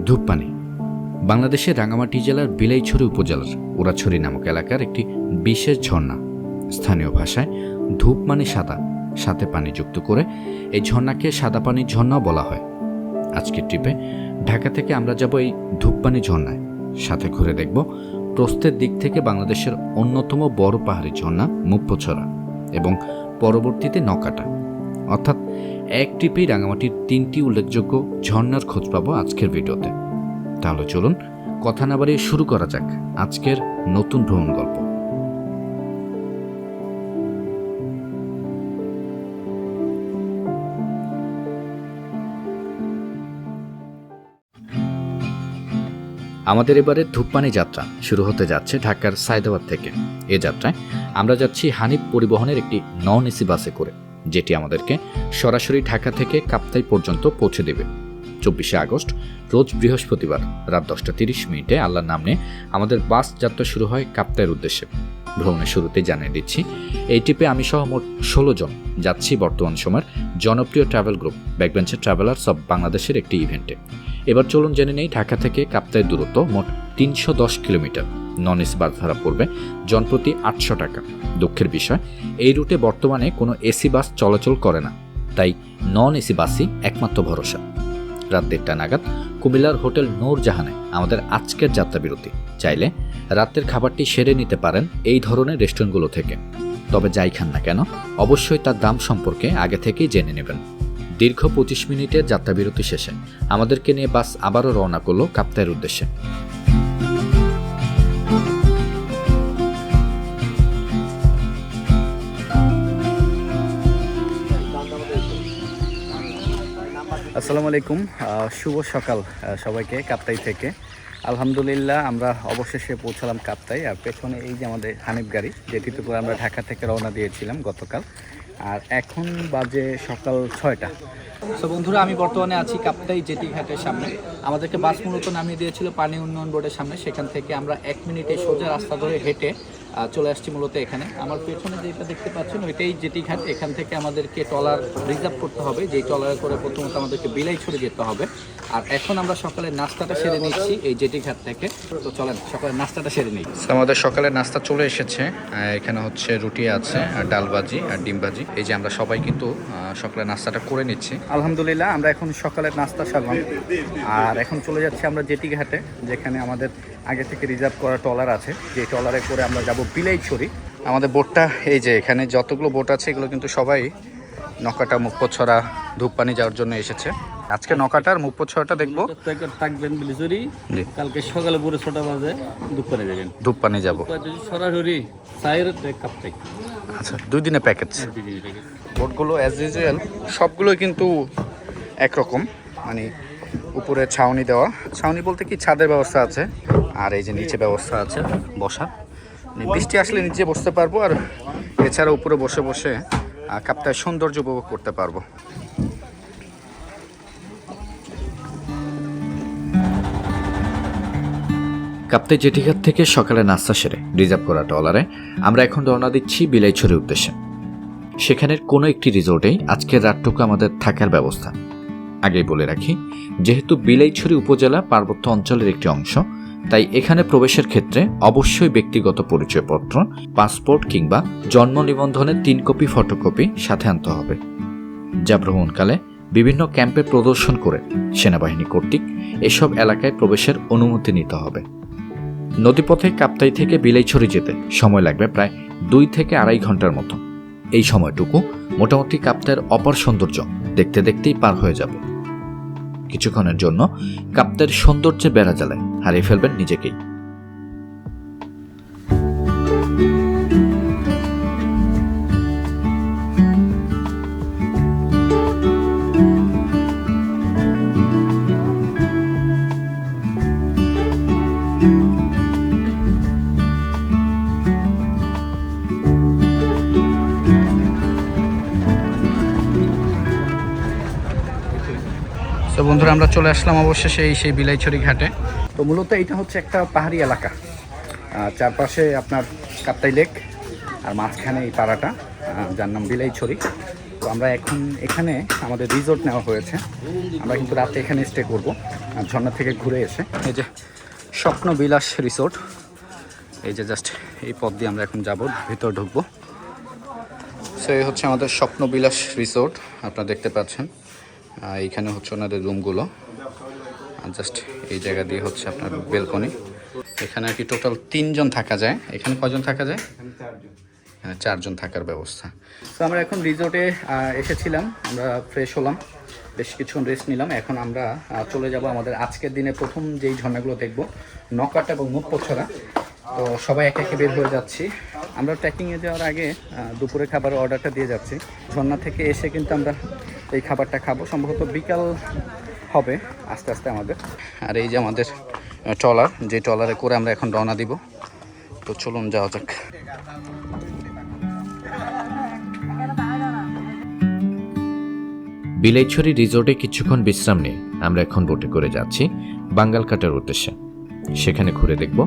ধূপপানি বাংলাদেশের রাঙ্গামাটি জেলার বিলাইছড়ি উপজেলার ওরাছড়ি নামক এলাকার একটি বিশেষ ঝর্ণা। স্থানীয় ভাষায় ধূপ মানে সাদা, সাথে পানি যুক্ত করে এই ঝর্ণাকে সাদা পানির ঝর্ণাও বলা হয়। আজকের ট্রিপে ঢাকা থেকে আমরা যাব এই ধূপপানি ঝর্ণায়, সাথে ঘুরে দেখব প্রস্থের দিক থেকে বাংলাদেশের অন্যতম বড় পাহাড়ি ঝর্ণা মুপ্পোছড়া এবং পরবর্তীতে নকাটা। অর্থাৎ এক ট্রিপেই রাঙ্গামাটির 3টি উল্লেখযোগ্য ঝর্ণার খোঁজ পাবো আজকের ভিডিওতে। তাহলে চলুন কথা না বাড়িয়ে শুরু করা যাক আজকের নতুন ভ্রমণ গল্প। আমাদের এবারে ধূপপানি যাত্রা শুরু হতে যাচ্ছে ঢাকার সায়দাবাদ থেকে। এ যাত্রায় আমরা যাচ্ছি হানিফ পরিবহনের একটি নন এসি বাসে করে, যেটি আমাদেরকে সরাসরি ঢাকা থেকে কাপ্তাই পর্যন্ত পৌঁছে দেবে। 24শে আগস্ট রোজ বৃহস্পতিবার রাত 10:30 আল্লাহর নাম নিয়ে আমাদের বাস যাত্রা শুরু হয় কাপ্তাইয়ের উদ্দেশ্যে। ভ্রমণের শুরুতেই জানিয়ে দিচ্ছি, এই ট্রিপে আমি সহ মোট 16 জন যাচ্ছি বর্তমান সময়ের জনপ্রিয় ট্রাভেল গ্রুপ ব্যাকবেঞ্চের ট্রাভেলার্স অব বাংলাদেশের একটি ইভেন্টে। এবার চলুন জেনে নেই ঢাকা থেকে কাপ্তাইয়ের দূরত্ব মোট 310 কিলোমিটার। নন এসি বাস ভাড়া পড়বে জনপ্রতি 800 টাকা। দুঃখের বিষয়, এই রুটে বর্তমানে কোনো এসি বাস চলাচল করে না, তাই নন এসি বাসই একমাত্র ভরসা। রাত 1টা নাগাদ কুমিল্লার হোটেল নূরজাহানে আমাদের আজকের যাত্রা বিরতি। চাইলে রাতের খাবারটি সেরে নিতে পারেন এই ধরনের রেস্টুরেন্টগুলো থেকে। তবে যাই খান না কেন, অবশ্যই তার দাম সম্পর্কে আগে থেকেই জেনে নেবেন। দীর্ঘ 25 মিনিটের যাত্রা বিরতি শেষে আমাদেরকে নিয়ে বাস আবারও রওনা করলো কাপ্তাইয়ের উদ্দেশ্যে। আসসালামু আলাইকুম, শুভ সকাল সবাইকে কাপ্তাই থেকে। আলহামদুলিল্লাহ আমরা অবশেষে পৌঁছালাম কাপ্তাই। আর পেছনে এই যে আমাদের হানিফ গাড়ি, যেটিতে করে আমরা ঢাকা থেকে রওনা দিয়েছিলাম গতকাল। আর এখন বাজে সকাল 6টা। তো বন্ধুরা, আমি বর্তমানে আছি কাপ্তাই জেটি ঘাটের সামনে। আমাদেরকে বাস মূলত নামিয়ে দিয়েছিল পানি উন্নয়ন বোর্ডের সামনে। সেখান থেকে আমরা 1 মিনিটে সোজা রাস্তা ধরে হেঁটে চলে আসছি মূলত এখানে। আমার পেছনে যেটা দেখতে পাচ্ছেন ওইটাই জেটি ঘাট। এখান থেকে আমাদেরকে ট্রলার রিজার্ভ করতে হবে, যেই ট্রলারে করে প্রথমত আমাদেরকে বিলাইছড়ি যেতে হবে। আর এখন আমরা সকালের নাস্তাটা সেরে নিচ্ছি এই জেটি ঘাট থেকে। তো চলেন সকালের নাস্তাটা সেরে নিই। আমাদের সকালের নাস্তা চলে এসেছে। এখানে হচ্ছে রুটি আছে, আর ডাল ভাজি আর ডিম ভাজি। এই যে আমরা সবাই কিন্তু সকালের নাস্তাটা করে নিচ্ছি। আলহামদুলিল্লাহ আমরা এখন সকালের নাস্তা সারলাম। আর এখন চলে যাচ্ছি আমরা জেটি ঘাটে, যেখানে আমাদের আগে থেকে রিজার্ভ করা ট্রলার আছে। যে ট্রলারে করে আমরা যাব বিলাইছড়ি। আমাদের বোটটা এই যে এখানে যতগুলো বোট আছে এগুলো কিন্তু সবাই নকাটা মুপ্পোছড়া ধূপপানি যাওয়ার জন্য এসেছে। আজকে নকাটার মুপ্পোছড়াটা দেখবো। থাকবেন বিলিছড়ি, কালকে সকালে পুরো 6টা বাজে ধূপপানি যাবেন। ধূপপানি যাব সরাসরি সাইর কাপ্তাই। আচ্ছা, 2 দিনের প্যাকেজ। বোটগুলো অ্যাজ ইউজুয়াল সবগুলোই কিন্তু একরকম, মানে উপরে ছাউনি দেওয়া। ছাউনি বলতে কি, ছাদের ব্যবস্থা আছে। আর এই যে নিচে ব্যবস্থা আছে বসার। বৃষ্টি আসলে নিচে বসতে পারবো, আর এছাড়া উপরে বসে বসে কাপ্তাইয়ের সৌন্দর্য উপভোগ করতে পারবো। কাপ্তাই জেটিঘাট থেকে সকালে নাস্তা সেরে রিজার্ভ করা ট্রলারে আমরা এখন রওনা দিচ্ছি বিলাইছড়ির উদ্দেশ্যে। সেখানের কোনো একটি রিসোর্টেই আজকের রাতটুকু আমাদের থাকার ব্যবস্থা। আগেই বলে রাখি, যেহেতু বিলাইছড়ি উপজেলা পার্বত্য অঞ্চলের একটি অংশ, তাই এখানে প্রবেশের ক্ষেত্রে অবশ্যই ব্যক্তিগত পরিচয়পত্র, পাসপোর্ট কিংবা জন্ম নিবন্ধনের 3 কপি ফটোকপি সাথে আনতে হবে, যা ভ্রমণকালে বিভিন্ন ক্যাম্পে প্রদর্শন করে সেনাবাহিনী কর্তৃক এসব এলাকায় প্রবেশের অনুমতি নিতে হবে। নদীপথে কাপ্তাই থেকে বিলাইছড়ি যেতে সময় লাগবে প্রায় 2 থেকে 2.5 ঘন্টার মতো। এই সময়টুকু মোটামুটি কাপ্তাইয়ের অপার সৌন্দর্য দেখতে দেখতেই পার হয়ে যাবে। কিছুক্ষণের জন্য কাপ্তাইয়ের সৌন্দর্যে বেড়াজালায় হারিয়ে ফেলবেন নিজেকেই। তো বন্ধুরা, আমরা চলে আসলাম অবশেষে সেই বিলাইছড়ি ঘাটে। তো মূলত এটা হচ্ছে একটা পাহাড়ি এলাকা। চারপাশে আপনার কাপ্তাই লেক, আর মাঝখানে এই পাড়াটা, যার নাম বিলাইছড়ি। তো আমরা এখন এখানে আমাদের রিসোর্ট নেওয়া হয়েছে। আমরা কিন্তু রাতে এখানে স্টে করবো ঝর্ণা থেকে ঘুরে এসে। এই যে স্বপ্ন বিলাস রিসোর্ট, এই যে জাস্ট এই পথ দিয়ে আমরা এখন যাব, ভিতর ঢুকবো। সো এই হচ্ছে আমাদের স্বপ্ন বিলাস রিসোর্ট, আপনারা দেখতে পাচ্ছেন। এইখানে হচ্ছে ওনাদের রুমগুলো, জাস্ট এই জায়গা দিয়ে হচ্ছে আপনার বেলকনি। এখানে আর কি টোটাল 3 জন থাকা যায়। এখানে কজন থাকা যায়? এখানে 4 জন থাকার ব্যবস্থা। তো আমরা এখন রিসোর্টে এসেছিলাম, আমরা ফ্রেশ হলাম, বেশ কিছুক্ষণ রেস্ট নিলাম। এখন আমরা চলে যাব আমাদের আজকের দিনে প্রথম যেই ঝর্ণাগুলো দেখব, নকাটা এবং মুপ্পোছড়া। তো সবাই একে একে বের হয়ে যাচ্ছি। আমরা ট্রেকিংয়ে যাওয়ার আগে দুপুরে খাবারের অর্ডারটা দিয়ে যাচ্ছি। ঝর্ণা থেকে এসে কিন্তু আমরা এই খাবারটা খাবো, সম্ভবত বিকাল হবে আস্তে আস্তে আমাদের। আর এই যে আমাদের ট্রলার, যে ট্রলারে করে আমরা এখন রওনা দিব। তো চলুন যাওয়া যাক। বিলাইছড়ি রিসোর্টে কিছুক্ষণ বিশ্রাম নিয়ে আমরা এখন বোটে করে যাচ্ছি বাঙ্গালকাটার উদ্দেশ্যে। সেখানে ঘুরে দেখব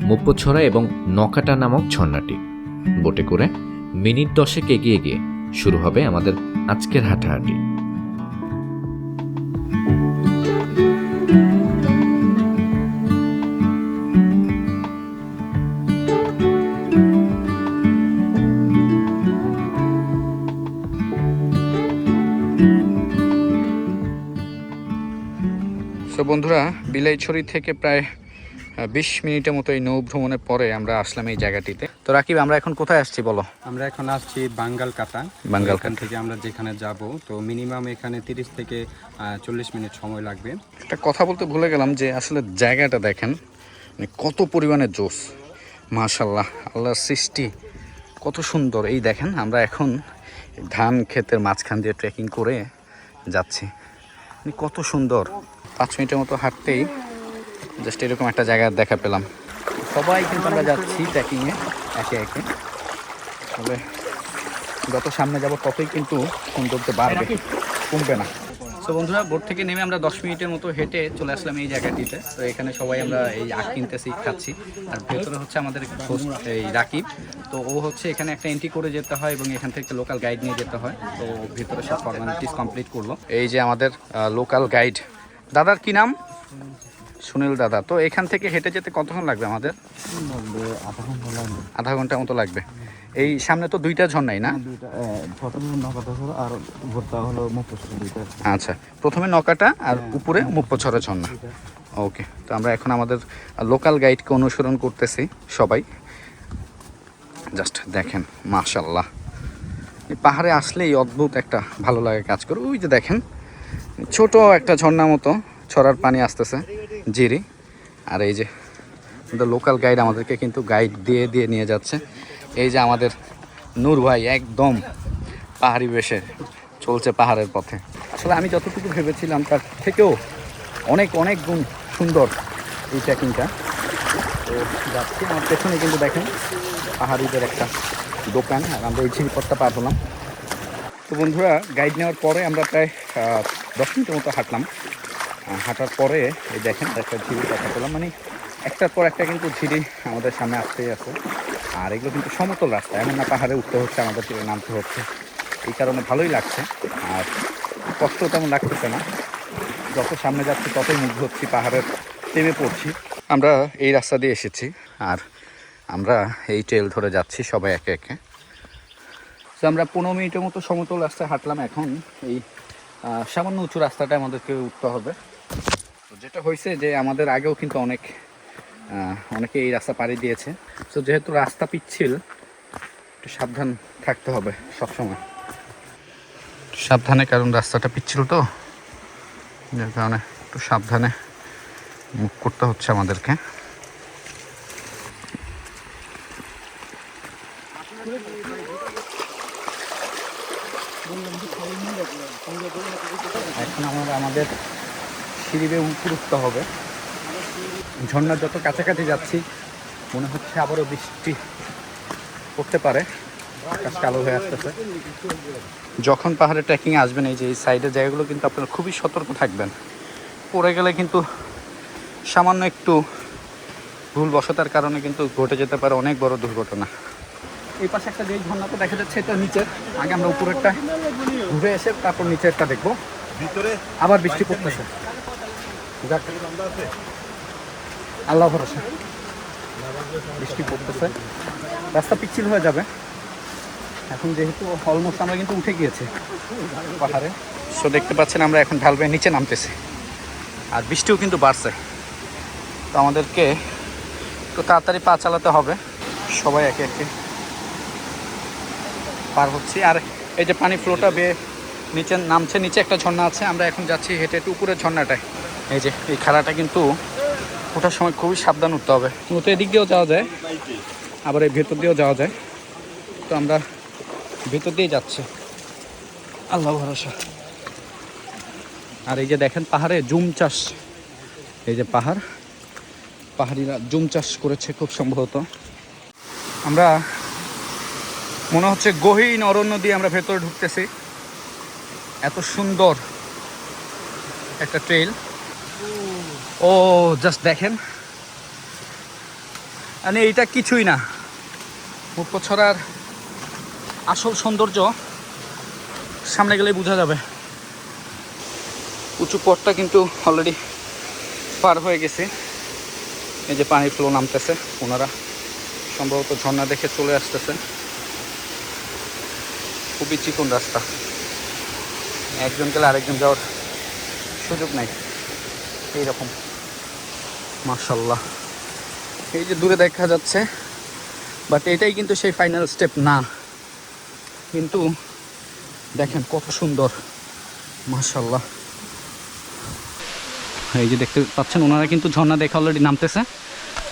মুপ্পোছড়া এবং নকাটা নামক ঝর্ণাটি। বোটে করে মিনিট 10 এগিয়ে গিয়ে শুরু হবে আমাদের আজকের হাঁটাহাঁটি। তো বন্ধুরা, বিলাইছড়ি থেকে প্রায় 20 মিনিটের মতো এই নৌ ভ্রমণের পরে আমরা আসলাম এই জায়গাটিতে। তো রাকিব, আমরা এখন কোথায় আসছি বলো? আমরা এখন আসছি বাঙ্গালকাটা। এখান থেকে আমরা যেখানে যাব, তো মিনিমাম এখানে 30 থেকে 40 মিনিট সময় লাগবে। একটা কথা বলতে ভুলে গেলাম যে আসলে জায়গাটা দেখেন, মানে কত পরিমাণে জোস, মাশাআল্লাহ, আল্লাহর সৃষ্টি কত সুন্দর। এই দেখেন, আমরা এখন ধান ক্ষেতের মাঝখান দিয়ে ট্রেকিং করে যাচ্ছি, মানে কত সুন্দর। 5 মিনিটের মতো হাঁটতেই জাস্ট এরকম একটা জায়গা দেখা পেলাম। সবাই কিন্তু আমরা যাচ্ছি ট্রেকিংয়ে একে একে। তবে যত সামনে যাব ততই কিন্তু সৌন্দর্য বাড়বে, কমবে না। তো বন্ধুরা, বোট থেকে নেমে আমরা 10 মিনিটের মতো হেঁটে চলে আসলাম এই জায়গাটিতে। তো এখানে সবাই আমরা এই আখ কিনতেছি, খাচ্ছি। আর ভেতরে হচ্ছে আমাদের এই রাকিব। তো ও হচ্ছে এখানে একটা এন্ট্রি করে যেতে হয় এবং এখান থেকে লোকাল গাইড নিয়ে যেতে হয়। তো ভেতরে সব ফর্মালিটিস কমপ্লিট করলো। এই যে আমাদের লোকাল গাইড, দাদার কি নাম? সুনীল দাদা। তো এখান থেকে হেঁটে যেতে কতক্ষণ লাগবে আমাদের? আধা ঘন্টা মতো লাগবে। এই সামনে তো 2টা ঝর্ণাই না? আচ্ছা, প্রথমে নকাটা আর উপরে মুপ্পোছড়া ঝর্ণা। ওকে, তো আমরা এখন আমাদের লোকাল গাইডকে অনুসরণ করতেছি সবাই। জাস্ট দেখেন, মাশাআল্লাহ, এই পাহাড়ে আসলেই অদ্ভুত একটা ভালো লাগে কাজ করে। ওই যে দেখেন, ছোট একটা ঝর্ণা মতো ছড়ার পানি আসতেছে, জিরি। আর এই যে আমাদের লোকাল গাইড আমাদেরকে কিন্তু গাইড দিয়ে দিয়ে নিয়ে যাচ্ছে। এই যে আমাদের নূর ভাই একদম পাহাড়ি বেশে চলছে পাহাড়ের পথে। আসলে আমি যতটুকু ভেবেছিলাম তার থেকেও অনেক অনেক গুণ সুন্দর এই ট্রেকিংটা। তো যাচ্ছি, আমার পেছনে কিন্তু দেখেন পাহাড়িদের একটা দোকান, আর আমরা এই ঝিলপথটা পার হলাম। তো বন্ধুরা, গাইড নেওয়ার পরে আমরা প্রায় 10 মিনিটের মতো হাঁটলাম। হাঁটার পরে এই দেখেন একটা ঝিরি কথা বললাম, মানে একটার পর একটা কিন্তু ঝিরি আমাদের সামনে আসতেই আছে। আর এগুলো কিন্তু সমতল রাস্তা, এমন না পাহাড়ে উঠতে হচ্ছে, আমাদের নামতে হচ্ছে। এই কারণে ভালোই লাগছে, আর কষ্ট তেমন লাগতেছে না। যত সামনে যাচ্ছি ততই মুগ্ধ হচ্ছি, পাহাড়ের প্রেমে পড়ছি। আমরা এই রাস্তা দিয়ে এসেছি, আর আমরা এই ট্রেল ধরে যাচ্ছি সবাই একে একে। তো আমরা 15 মিনিটের মতো সমতল রাস্তায় হাঁটলাম। এখন এই সামান্য উঁচু রাস্তাটা আমাদেরকে উঠতে হবে। তো যেটা হয়েছে যে আমাদের আগেও কিন্তু অনেকে এই রাস্তা পাড়ি দিয়েছে। তো যেহেতু রাস্তা পিচ্ছিল, একটু সাবধান থাকতে হবে সবসময়, সাবধানে, কারণ রাস্তাটা পিচ্ছিল, তো যার কারণে একটু সাবধানে মুভ করতে হচ্ছে আমাদেরকে। এখন আমরা আমাদের সিঁড়ি বেয়ে উপরে উঠতে হবে। ঝর্ণার যত কাছাকাছি যাচ্ছি মনে হচ্ছে আবারও বৃষ্টি পড়তে পারে, আকাশ কালো হয়ে আসতেছে। যখন পাহাড়ে ট্রেকিংয়ে আসবেন, এই যে এই সাইডের জায়গাগুলো কিন্তু আপনারা খুবই সতর্ক থাকবেন। পড়ে গেলে কিন্তু সামান্য একটু ভুলবশতার কারণে কিন্তু ঘটে যেতে পারে অনেক বড় দুর্ঘটনা। এই পাশে একটা যে ঝর্ণাটা দেখা যাচ্ছে এটা নিচের, আগে আমরা উপরেরটা ঘুরে এসে তারপর নিচেরটা দেখবো। ভিতরে আবার বৃষ্টি পড়তেছে, যাক আল্লাহ ভরসা। বৃষ্টি পড়তেছে, রাস্তা পিচ্ছিল হয়ে যাবে। এখন যেহেতু অলমোস্ট আমরা কিন্তু উঠে গিয়েছি পাহাড়ে, সো দেখতে পাচ্ছেন আমরা এখন ঢাল বেয়ে নিচে নামতেছি, আর বৃষ্টিও কিন্তু বাড়ছে। তো আমাদেরকে একটু তাড়াতাড়ি পা চালাতে হবে, সবাই একে একে পার হচ্ছি। আর এই যে পানি ফ্লোটা বেয়ে নিচে নামছে, নিচে একটা ঝর্ণা আছে, আমরা এখন যাচ্ছি হেঁটে একটু উপরের ঝর্ণাটায়। এই যে এই খাড়াটা কিন্তু ওঠার সময় খুবই সাবধান উঠতে হবে। মূলত এদিক দিয়েও যাওয়া যায়, আবার এই ভেতর দিয়েও যাওয়া যায়। তো আমরা ভেতর দিয়ে যাচ্ছি, আল্লাহ ভরসা। আর এই যে দেখেন পাহাড়ে জুম চাষ, এই যে পাহাড়িরা জুম চাষ করেছে খুব সম্ভবত। আমরা মনে হচ্ছে গহীন অরণ্য দিয়ে আমরা ভেতরে ঢুকতেছি। এত সুন্দর একটা ট্রেল, ও জাস্ট দেখেন, মানে এইটা কিছুই না। মুপ্পোছড়ার আসল সৌন্দর্য সামনে গেলেই বোঝা যাবে। উঁচু পথটা কিন্তু অলরেডি পার হয়ে গেছে। এই যে পানির ফ্লো নামতেছে, ওনারা সম্ভবত ঝর্ণা দেখে চলে আসতেছে। খুবই চিকন রাস্তা, একজন গেলে আরেকজন যাওয়ার সুযোগ নাই এইরকম। মাশাল্লাহ, এই যে দূরে দেখা যাচ্ছে, বাট এটাই কিন্তু সেই ফাইনাল স্টেপ না। কিন্তু দেখেন কত সুন্দর, মাশাল্লাহ। এই যে দেখতে পাচ্ছেন ওনারা কিন্তু ঝর্ণা দেখে অলরেডি নামতেছে,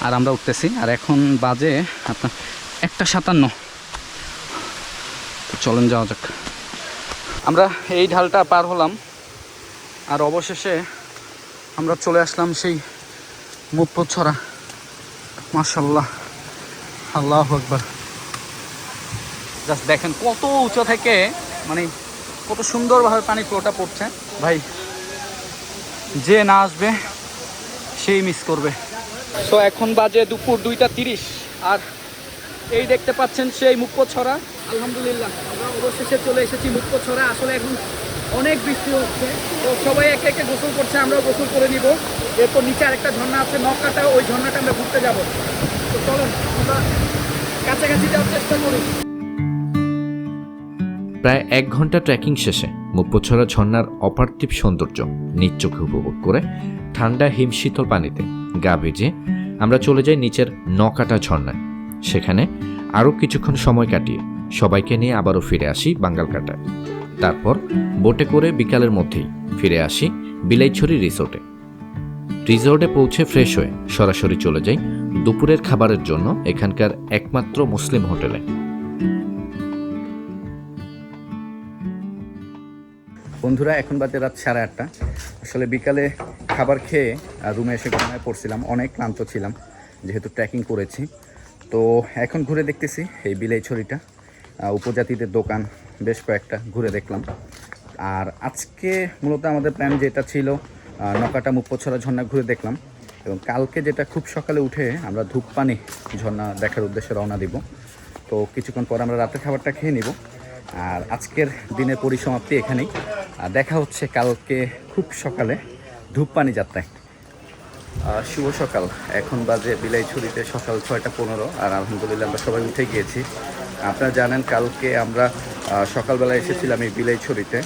আর আমরা উঠতেছি। আর এখন বাজে আপনার 1:57। চলেন যাওয়া যাক। আমরা এই ঢালটা পার হলাম, আর অবশেষে আমরা চলে আসলাম সেই মুপ্পোছড়া। মাশাল্লাহ, আল্লাহু আকবার। জাস্ট দেখেন কত উঁচু থেকে, মানে কত সুন্দরভাবে পানি ফ্লোটা পড়ছে। ভাই যে না আসবে সেই মিস করবে। সো এখন বাজে দুপুর 2:30, আর এই দেখতে পাচ্ছেন সেই মুপ্পোছড়া। আলহামদুলিল্লাহ আমরা অবশেষে চলে এসেছি মুপ্পোছড়া। আসলে এখন অনেক বৃষ্টি হচ্ছে, তো সবাই একে একে গোসল করছে, আমরাও গোসল করে নিব। এরপর নিচে আরেকটা ঝর্ণা আছে নৌকাটা, ওই ঝর্ণাটা আমরা ঘুরতে যাব। তো চলুন আমরা কাছাকাছি যাওয়ার চেষ্টা করি। প্রায় 1 ঘন্টা ট্রেকিং শেষে মুপ্পোছড়া ঝর্ণার অপার্থিব সৌন্দর্য নিজ চোখে উপভোগ করে ঠান্ডা হিমশীতল পানিতে গা ভিজে আমরা চলে যাই নিচের নকাটা ঝর্ণায়। সেখানে আরও কিছুক্ষণ সময় কাটিয়ে সবাইকে নিয়ে আবারও ফিরে আসি বাঙ্গালকাটায়। তারপর বোটে করে বিকালের মধ্যেই ফিরে আসি বিলাইছড়ি রিসোর্টে পৌঁছে ফ্রেশ হয়ে সরাসরি চলে যাই দুপুরের খাবারের জন্য এখানকার একমাত্র মুসলিম হোটেলে। বন্ধুরা এখন বাজে রাত 8:30। আসলে বিকালে খাবার খেয়ে রুমে এসে ঘুমায় পড়ছিলাম, অনেক ক্লান্ত ছিলাম যেহেতু ট্রেকিং করেছি। তো এখন ঘুরে দেখতেছি এই বিলাইছড়িটা, উপজাতিদের দোকান বেশ কয়েকটা ঘুরে দেখলাম। আর আজকে মূলত আমাদের প্ল্যান যেটা ছিল নকাটা মুপ্পোছড়া ঝর্ণা ঘুরে দেখলাম, এবং কালকে যেটা খুব সকালে উঠে আমরা ধূপপানি ঝর্ণা দেখার উদ্দেশ্যে রওনা দিব। তো কিছুক্ষণ পর আমরা রাতের খাবারটা খেয়ে নিব, আর আজকের দিনের পরিসমাপ্তি এখানেই। দেখা হচ্ছে কালকে খুব সকালে ধূপপানি যাত্রায়। শুভ সকাল, এখন বাজে বিলাইছড়িতে সকাল 6:15, আর আলহামদুলিল্লাহ আমরা সবাই উঠে গিয়েছি। আপনারা জানেন কালকে আমরা সকালবেলা এসেছিলাম এই বিলাইছড়িতে,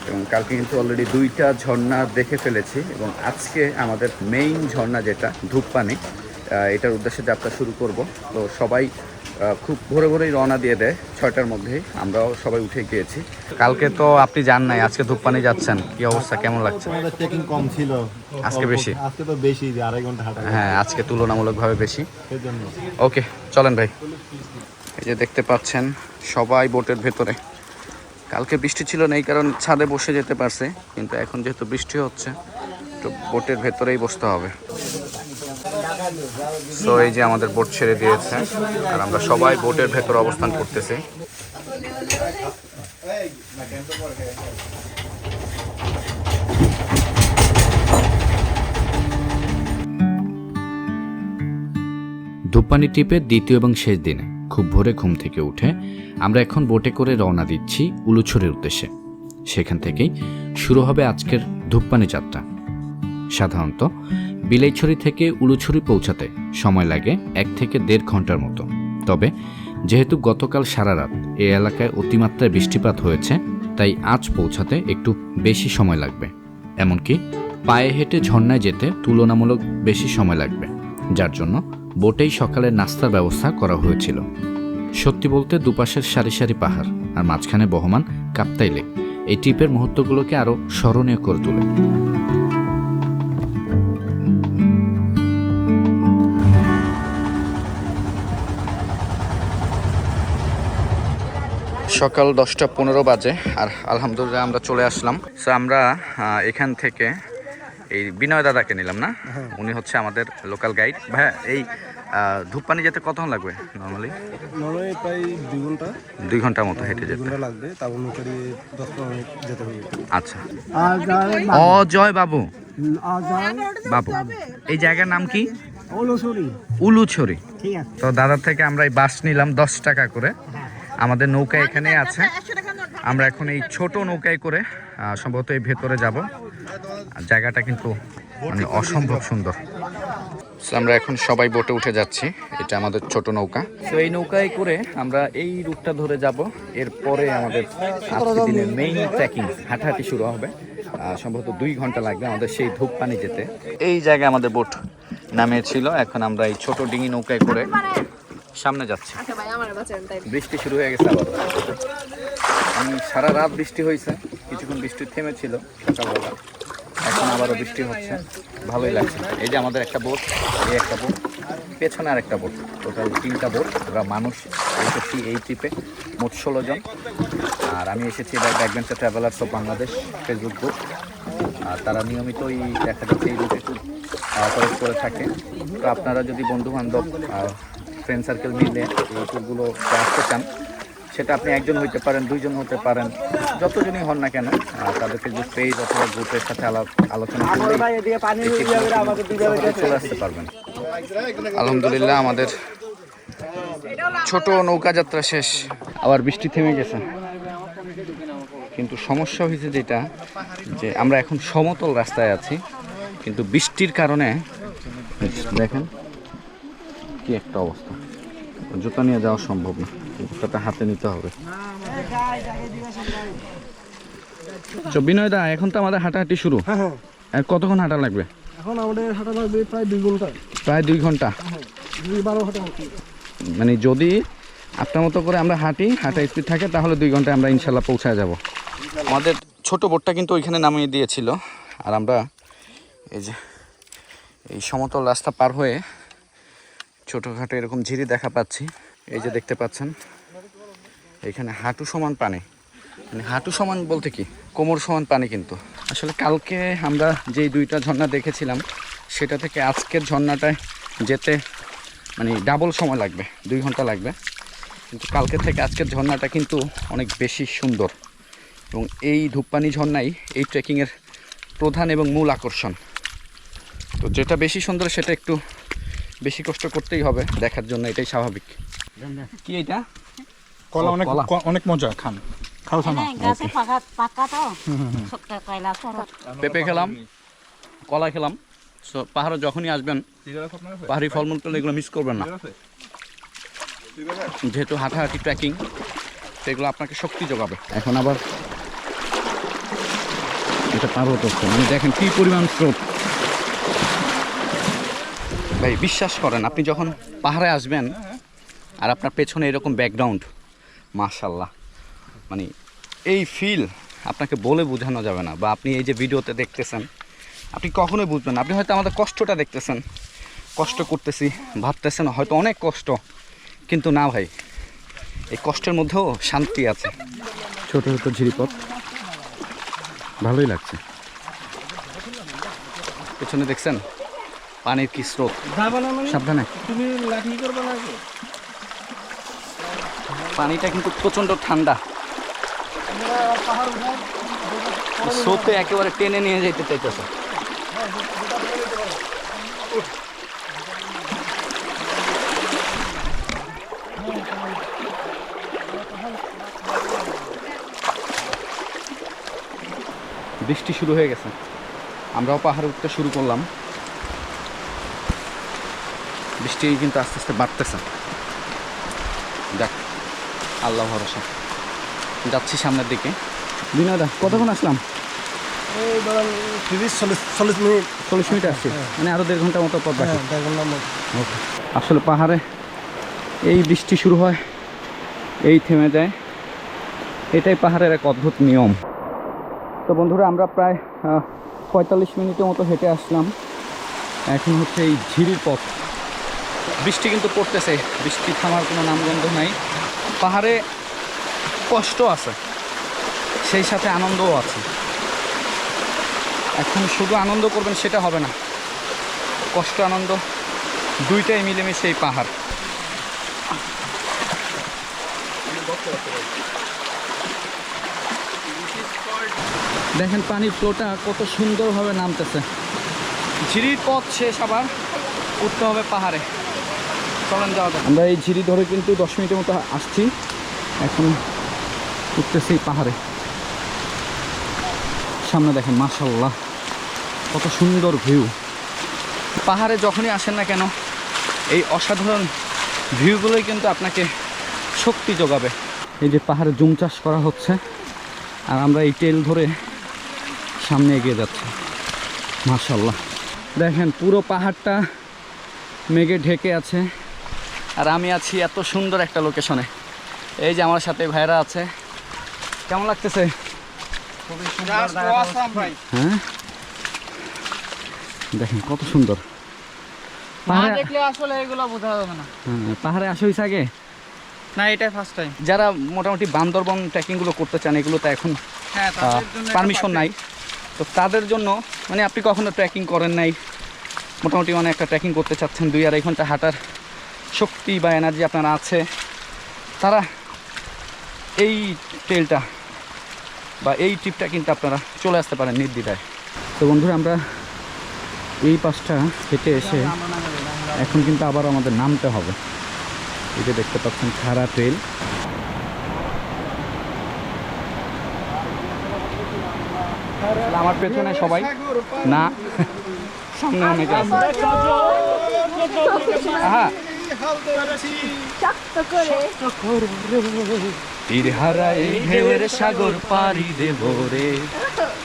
এবং কালকে কিন্তু অলরেডি 2টা ঝর্ণা দেখে ফেলেছি, এবং আজকে আমাদের মেইন ঝর্ণা যেটা ধূপপানি, এটার উদ্দেশ্যে যাত্রা শুরু করব। তো সবাই খুব ভোরে ভোরেই রওনা দিয়ে দেয়, 6টার মধ্যেই আমরাও সবাই উঠে গিয়েছি। কালকে তো আপনি জান নাই, আজকে ধূপপানি যাচ্ছেন, কি অবস্থা, কেমন লাগছে? ট্রেকিং কম ছিল, আজকে বেশি? আজকে তো বেশি, 2.5 ঘন্টা হাঁটা। হ্যাঁ, আজকে তুলনামূলকভাবে বেশি। সেজন্য ওকে চলেন ভাই। এই যে দেখতে পাচ্ছেন সবাই বোটের ভেতরে। কালকে বৃষ্টি ছিল না, এই কারণ ছাদে বসে যেতে পারছে, কিন্তু এখন যেহেতু বৃষ্টি হচ্ছে তো বোটের ভেতরেই বসতে হবে। তো এই যে আমাদের বোট ছেড়ে দিয়েছে, আর আমরা সবাই বোটের ভেতরে অবস্থান করতেছি। ধূপপানি ট্রিপের দ্বিতীয় এবং শেষ দিনে খুব ভোরে ঘুম থেকে উঠে আমরা এখন বোটে করে রওনা দিচ্ছি উলুছড়ির উদ্দেশ্যে। সেখান থেকেই শুরু হবে আজকের ধূপপানি যাত্রা। সাধারণত বিলাইছড়ি থেকে উলুছড়ি পৌঁছাতে সময় লাগে 1 থেকে 1.5 ঘন্টার মতো। তবে যেহেতু গতকাল সারা রাত এই এলাকায় অতিমাত্রায় বৃষ্টিপাত হয়েছে, তাই আজ পৌঁছাতে একটু বেশি সময় লাগবে। এমনকি পায়ে হেঁটে ঝর্ণায় যেতে তুলনামূলক বেশি সময় লাগবে, যার জন্য বোটেই সকালের নাস্তার ব্যবস্থা করা হয়েছিল। সত্যি বলতে দুপাশের সারি সারি পাহাড় আর মাঝখানে বহমান কাপ্তাই লেক এই ট্রিপের মুহূর্তগুলোকে আরও স্মরণীয় করে তোলে। সকাল 10:15 বাজে আর আলহামদুলিল্লাহ আমরা চলে আসলাম। সো আমরা এখান থেকে এই বিনয় দাদাকে নিলাম না, উনি হচ্ছে আমাদের লোকাল গাইড। ভাইয়া এই ধূপপানি যেতে কতক্ষণ লাগবে নর্মালি? প্রায় 2 ঘন্টা 2 ঘন্টার মতো হেঁটে যেতে লাগবে, তারপর নৌকারি 10-15 মিনিট যেতে হবে। আচ্ছা। অজয় বাবু, বাবু এই জায়গার নাম কি? উলুছড়ি। তো দাদার থেকে আমরা এই বাস নিলাম 10 টাকা করে। আমাদের নৌকা এখানে আছে, আমরা এখন এই ছোট নৌকায় করে সম্ভবত এই ভেতরে যাব। জায়গাটা কিন্তু মানে অসম্ভব সুন্দর। আমরা এখন সবাই বোটে উঠে যাচ্ছি, এটা আমাদের ছোট নৌকা। তো এই নৌকায় করে আমরা এই রুটটা ধরে যাব। এরপরে আমাদের আজকের দিনের মেইন ট্রেকিং, হাঁটাহাঁটি শুরু হবে। সম্ভবত 2 ঘন্টা লাগবে আমাদের সেই ধূপপানি যেতে। এই জায়গায় আমাদের বোট নামিয়েছিল, এখন আমরা এই ছোট ডিঙি নৌকায় করে সামনে যাচ্ছি। বৃষ্টি শুরু হয়ে গেছে আবার। সারা রাত বৃষ্টি হয়েছে, কিছুক্ষণ বৃষ্টি থেমেছিল সকালবেলা, এখন আবারও বৃষ্টি হচ্ছে, ভালোই লাগছে। এই যে আমাদের একটা বোট, এই একটা বোট, পেছনে আর একটা বোট, টোটাল 3টা বোট। আমরা মানুষ এসেছি এই ট্রিপে মোট 16 জন। আর আমি এসেছি adventure travellers of Bangladesh Facebook group. আর তারা নিয়মিতই দেখা যাচ্ছে এই রুটে ট্যুর করে থাকে। তো আপনারা যদি বন্ধুবান্ধব ফ্রেন্ড সার্কেল মিলে এই ট্যুরগুলো আসতে চান, সেটা আপনি একজন হইতে পারেন, 2 জন হতে পারেন, যতজনই হন না কেন, তাদের ফেসবুক পেজ অথবা গ্রুপের সাথে আলোচনা করে চলে আসতে পারবেন। আলহামদুলিল্লাহ আমাদের ছোট নৌকা যাত্রা শেষ, আবার বৃষ্টি থেমে গেছে। কিন্তু সমস্যা হয়েছে যেটা, যে আমরা এখন সমতল রাস্তায় আছি, কিন্তু বৃষ্টির কারণে দেখেন কি একটা অবস্থা, জুতা নিয়ে যাওয়া সম্ভব না, জুতাটা হাতে নিতে হবে। বিনয় দা, এখন তো আমাদের হাঁটাহাঁটি শুরু। আর কতক্ষণ হাঁটা লাগবে? এখন আমাদের হাঁটা লাগবে প্রায় 2 ঘন্টা। প্রায় 2 ঘন্টা। 12 ঘন্টা মানে যদি আপনার মতো করে আমরা হাঁটা স্পিড থাকে, তাহলে 2 ঘন্টায় আমরা ইনশাল্লাহ পৌঁছায় যাব। আমাদের ছোট বোটটা কিন্তু ওইখানে নামিয়ে দিয়েছিল, আর আমরা এই যে এই সমতল রাস্তা পার হয়ে ছোটোখাটো এরকম ঝিরি দেখা পাচ্ছি। এই যে দেখতে পাচ্ছেন, এখানে হাঁটু সমান পানি, মানে হাঁটু সমান বলতে কি কোমর সমান পানি। কিন্তু আসলে কালকে আমরা যেই 2টা ঝর্ণা দেখেছিলাম, সেটা থেকে আজকের ঝর্ণাটায় যেতে মানে ডাবল সময় লাগবে, 2 ঘন্টা লাগবে। কিন্তু কালকে থেকে আজকের ঝর্ণাটা কিন্তু অনেক বেশি সুন্দর, এবং এই ধূপপানি ঝর্ণাই এই ট্রেকিংয়ের প্রধান এবং মূল আকর্ষণ। তো যেটা বেশি সুন্দর সেটা একটু বেশি কষ্ট করতেই হবে দেখার জন্য, এটাই স্বাভাবিক। কি এটা? কলা অনেক মজা, খান খাও না। পেঁপে খেলাম, কলা খেলাম। সো পাহাড়ে যখনই আসবেন, পাহাড়ি ফলমূল পেলে এগুলো মিস করবেন না। যেহেতু হাঁটাহাঁটি ট্রেকিং, সেগুলো আপনাকে শক্তি যোগাবে। এখন আবার এটা পার হতে হচ্ছে, মানে দেখেন কী পরিমাণ স্রোত। ভাই বিশ্বাস করেন, আপনি যখন পাহাড়ে আসবেন আর আপনার পেছনে এরকম ব্যাকগ্রাউন্ড, মাশাল্লাহ, মানে এই ফিল আপনাকে বলে বোঝানো যাবে না। বা আপনি এই যে ভিডিওতে দেখতেছেন, আপনি কখনোই বুঝবেন না। আপনি হয়তো আমাদের কষ্টটা দেখতেছেন, কষ্ট করতেছি ভাবতেছেন হয়তো অনেক কষ্ট, কিন্তু না ভাই, এই কষ্টের মধ্যেও শান্তি আছে। ছোট ছোট ঝিরিপথ, ভালোই লাগছে। পেছনে দেখছেন পানির কি স্রোত, সাবধানে। পানিটা কিন্তু প্রচণ্ড ঠান্ডা, স্রোতে একেবারে টেনে নিয়ে যেতে চাইতেছে। বৃষ্টি শুরু হয়ে গেছে, আমরাও পাহাড়ে উঠতে শুরু করলাম। বৃষ্টি কিন্তু আস্তে আস্তে বাড়তেছে। দেখ, আল্লাহ ভরসা, যাচ্ছি সামনের দিকে। বিনোদা কতক্ষণ আসলাম? 40 মিনিট আসছি, মানে আরো 1.5 ঘন্টার মতো পথ বাকি। আসলে পাহাড়ে এই বৃষ্টি শুরু হয়, এই থেমে যায়, এটাই পাহাড়ের এক অদ্ভুত নিয়ম। তো বন্ধুরা, আমরা প্রায় 45 মিনিটের মতো হেঁটে আসলাম। এখন হচ্ছে এই ঝিরির পথ। বৃষ্টি কিন্তু পড়তেছে, বৃষ্টি থামার কোনো নামগন্ধ নাই। পাহাড়ে কষ্ট আছে, সেই সাথে আনন্দও আছে। এখন শুধু আনন্দ করবেন সেটা হবে না, কষ্ট আনন্দ দুইটাই মিলেমিশে এই পাহাড়। দেখেন পানির ফ্লোটা কত সুন্দরভাবে নামতেছে। ঝিরির পথ শেষ, আবার উঠতে হবে পাহাড়ে। চলেন যাওয়া যাক। আমরা এই ঝিরি ধরে কিন্তু 10 মিনিটের মতো আসছি, এখন উঠতেছি পাহাড়ে। সামনে দেখেন, মাশাআল্লাহ কত সুন্দর ভিউ। পাহাড়ে যখনই আসেন না কেন, এই অসাধারণ ভিউগুলোই কিন্তু আপনাকে শক্তি যোগাবে। এই যে পাহাড়ে জুম চাষ করা হচ্ছে, আর আমরা এই টেল ধরে সামনে এগিয়ে যাচ্ছি। মাশাআল্লাহ দেখেন, পুরো পাহাড়টা মেঘে ঢেকে আছে, আর আমি আছি এত সুন্দর একটা লোকেশনে। এই যে আমার সাথে ভাইরা আছে। কেমন লাগতেছে? হ্যাঁ, দেখেন কত সুন্দর। পাহাড়ে আসা হয়েছে আগে না, এটাই ফার্স্ট টাইম। যারা মোটামুটি বান্দরবন ট্রেকিংগুলো করতে চান, এগুলো তো এখন পারমিশন নাই, তো তাদের জন্য, মানে আপনি কখনো ট্রেকিং করেন নাই, মোটামুটি মানে একটা ট্রেকিং করতে চাচ্ছেন, 2-2.5 ঘন্টা হাঁটার শক্তি বা এনার্জি আপনার আছে, তারা এই ট্রেলটা বা এই ট্রিপটা কিন্তু আপনারা চলে আসতে পারেন নির্দ্বিধায়। তো বন্ধুরা, আমরা এই পাশটা হেঁটে এসে এখন কিন্তু আবার আমাদের নামতে হবে। এই যে দেখতে পাচ্ছেন খাড়া ট্রেল। আমার পেছনে সবাই না, সামনে অনেকে আছে। হ্যাঁ, তীরহারা এই ঢেউয়ের সাগর পাড়ি দেব রে,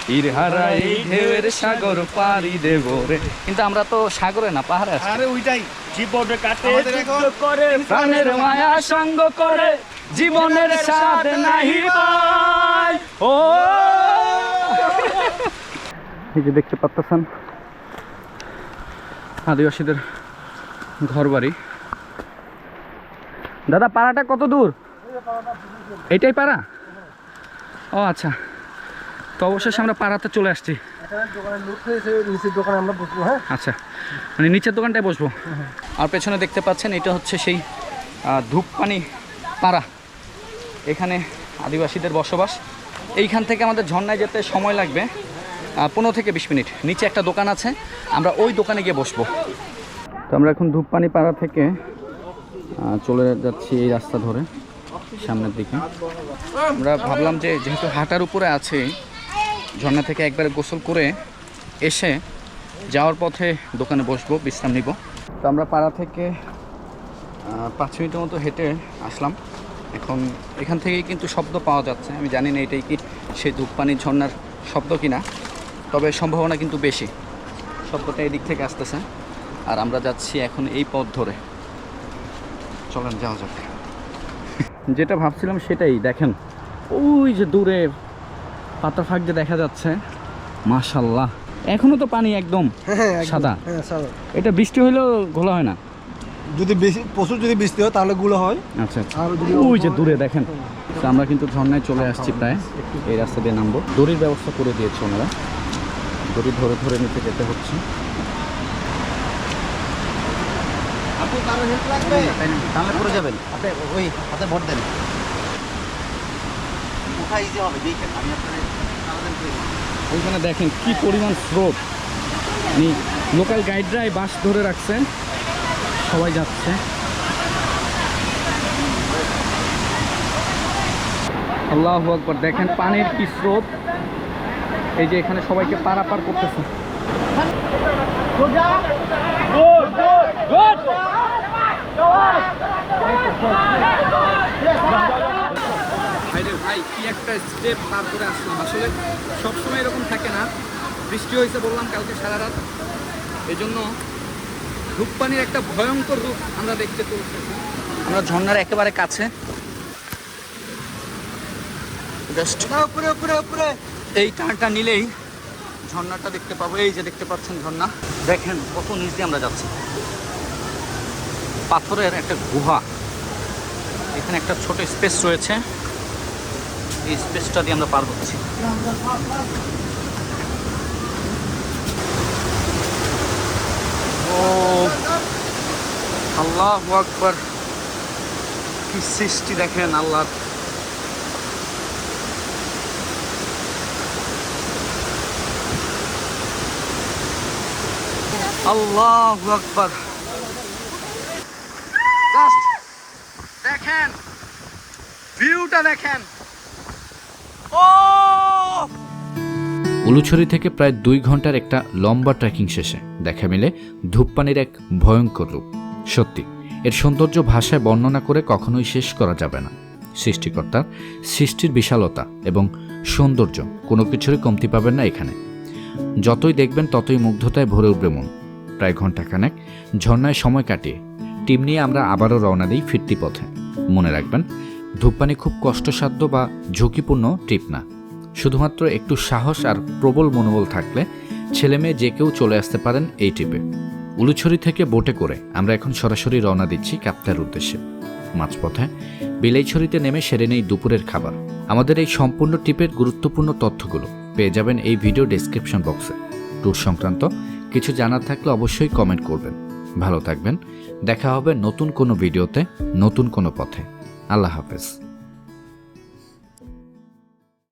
তীরহারা এই ঢেউয়ের সাগর পাড়ি দেব রে। কিন্তু আমরা তো সাগরে না, পাহাড়ে আছি। আরে ওইটাই জীবনে কাটে যুদ্ধ করে, প্রাণের মায়া সঙ্গ করে, জীবনের স্বাদ নাহি পাই। ও এই যে দেখতে পাচ্ছেন আদিবাসীদের ঘর বাড়ি। দাদা, পাড়াটা কত দূর? এটাই পাড়া? ও আচ্ছা, তো অবশেষে আমরা পাড়াতে চলে আসছি। আচ্ছা, মানে নিচের দোকানটায় বসবো। আর পেছনে দেখতে পাচ্ছেন, এটা হচ্ছে সেই ধূপপানি পাড়া। এখানে আদিবাসীদের বসবাস। এইখান থেকে আমাদের ঝর্ণায় যেতে সময় লাগবে 15 থেকে 20 মিনিট। নিচে একটা দোকান আছে, আমরা ওই দোকানে গিয়ে বসবো। তো আমরা এখন ধূপপানি পাড়া থেকে চলে যাচ্ছি এই রাস্তা ধরে সামনের দিকে। আমরা ভাবলাম যে যেহেতু হাঁটার উপরে আছে, ঝর্ণা থেকে একবার গোসল করে এসে যাওয়ার পথে দোকানে বসবো, বিশ্রাম নিব। তো আমরা পাড়া থেকে 5 মিনিটের মতো হেঁটে আসলাম। এখন এখান থেকেই কিন্তু শব্দ পাওয়া যাচ্ছে। আমি জানি না এটাই কি সেই ধূপপানি ঝর্ণার শব্দ কিনা, তবে সম্ভাবনা কিন্তু বেশি। শব্দটা এই দিক থেকে আসতেছে, আর আমরা যাচ্ছি এখন এই পথ ধরে। চলেন যাওয়া যাক। যেটা ভাবছিলাম সেটাই। দেখেন ওই যে দূরে পাতা ফাঁক যে দেখা যাচ্ছে, মাশাআল্লাহ এখনো তো পানি একদম সাদা। এটা বৃষ্টি হইলেও ঘোলা হয় না? যদি বেশি প্রচুর যদি বৃষ্টি হয় তাহলে গুলো হয়। আচ্ছা আচ্ছা, ওই যে দূরে দেখেন। তো আমরা কিন্তু ঝর্ণায় চলে আসছি প্রায়। এই রাস্তা দিয়ে নামবো। দড়ির ব্যবস্থা করে দিয়েছে ওনারা, দড়ি ধরে ধরে নিতে যেতে হচ্ছে। তাহলে পড়ে যাবেন আপনি, ওই হাতে ভোট দেন। কোথায় ইজি হবে দেখেন, আমি আপনাদের ওইখানে দেখেন কি পরিমাণ স্রোত। লোকাল গাইডরাই বাস ধরে রাখছে, সবাই যাচ্ছে। আল্লাহু আকবার, দেখেন পানির কি স্রোত। এই যে এখানে সবাইকে পারাপার করতেছে। ভাই কি একটা স্টেপ পার করে আসলাম, আসলে সবসময় এরকম থাকে না। বৃষ্টি হয়েছে বললাম কালকে সারা রাত, এই জন্য ধূপপানির একটা ভয়ঙ্কর রূপ আমরা দেখতে চলতেছি। আমরা ঝর্ণার একেবারে কাছে, এই টানটা নিলেই ঝর্ণাটা দেখতে পাবো। এই যে দেখতে পাচ্ছেন ঝর্ণা, দেখেন কত নিচ দিয়ে আমরা যাচ্ছি। পাথরের একটা গুহা, এখানে একটা ছোট স্পেস রয়েছে, এই স্পেসটা দিয়ে আমরা পার হচ্ছি। ও আল্লাহু আকবার, কি সৃষ্টি দেখেন আল্লাহ। আল্লাহু আকবার, জাস্ট দেখেন ভিউটা দেখেন। ও উলুছড়ি থেকে প্রায় 2 ঘন্টার একটা লম্বা ট্রেকিং শেষে দেখা মিলে ধূপপানির এক ভয়ঙ্কর রূপ। সত্যি এর সৌন্দর্য ভাষায় বর্ণনা করে কখনোই শেষ করা যাবে না। সৃষ্টিকর্তার সৃষ্টির বিশালতা এবং সৌন্দর্য কোনো কিছুরই কমতি পাবেন না এখানে। যতই দেখবেন ততই মুগ্ধতায় ভরে উঠবে মন। প্রায় ঘন্টাখানেক ঝর্ণায় সময় কাটিয়ে টিম নিয়ে আমরা আবারও রওনা দিই ফিরতি পথে। মনে রাখবেন, ধূপপানি খুব কষ্টসাধ্য বা ঝুঁকিপূর্ণ ট্রিপ না। শুধুমাত্র একটু সাহস আর প্রবল মনোবল থাকলে ছেলেমেয়ে যে কেউ চলে আসতে পারেন এই ট্রিপে। উলুছড়ি থেকে বোটে করে আমরা এখন সরাসরি রওনা দিচ্ছি কাপ্তাইয়ের উদ্দেশ্যে। মাঝপথে বিলাইছড়িতে নেমে সেরে নেই দুপুরের খাবার। আমাদের এই সম্পূর্ণ ট্রিপের গুরুত্বপূর্ণ তথ্যগুলো পেয়ে যাবেন এই ভিডিও ডেসক্রিপশন বক্সে। ট্যুর সংক্রান্ত কিছু জানার থাকলে অবশ্যই কমেন্ট করবেন। ভালো থাকবেন, দেখা হবে নতুন কোনো ভিডিওতে, নতুন কোনো পথে। আল্লাহ হাফেজ।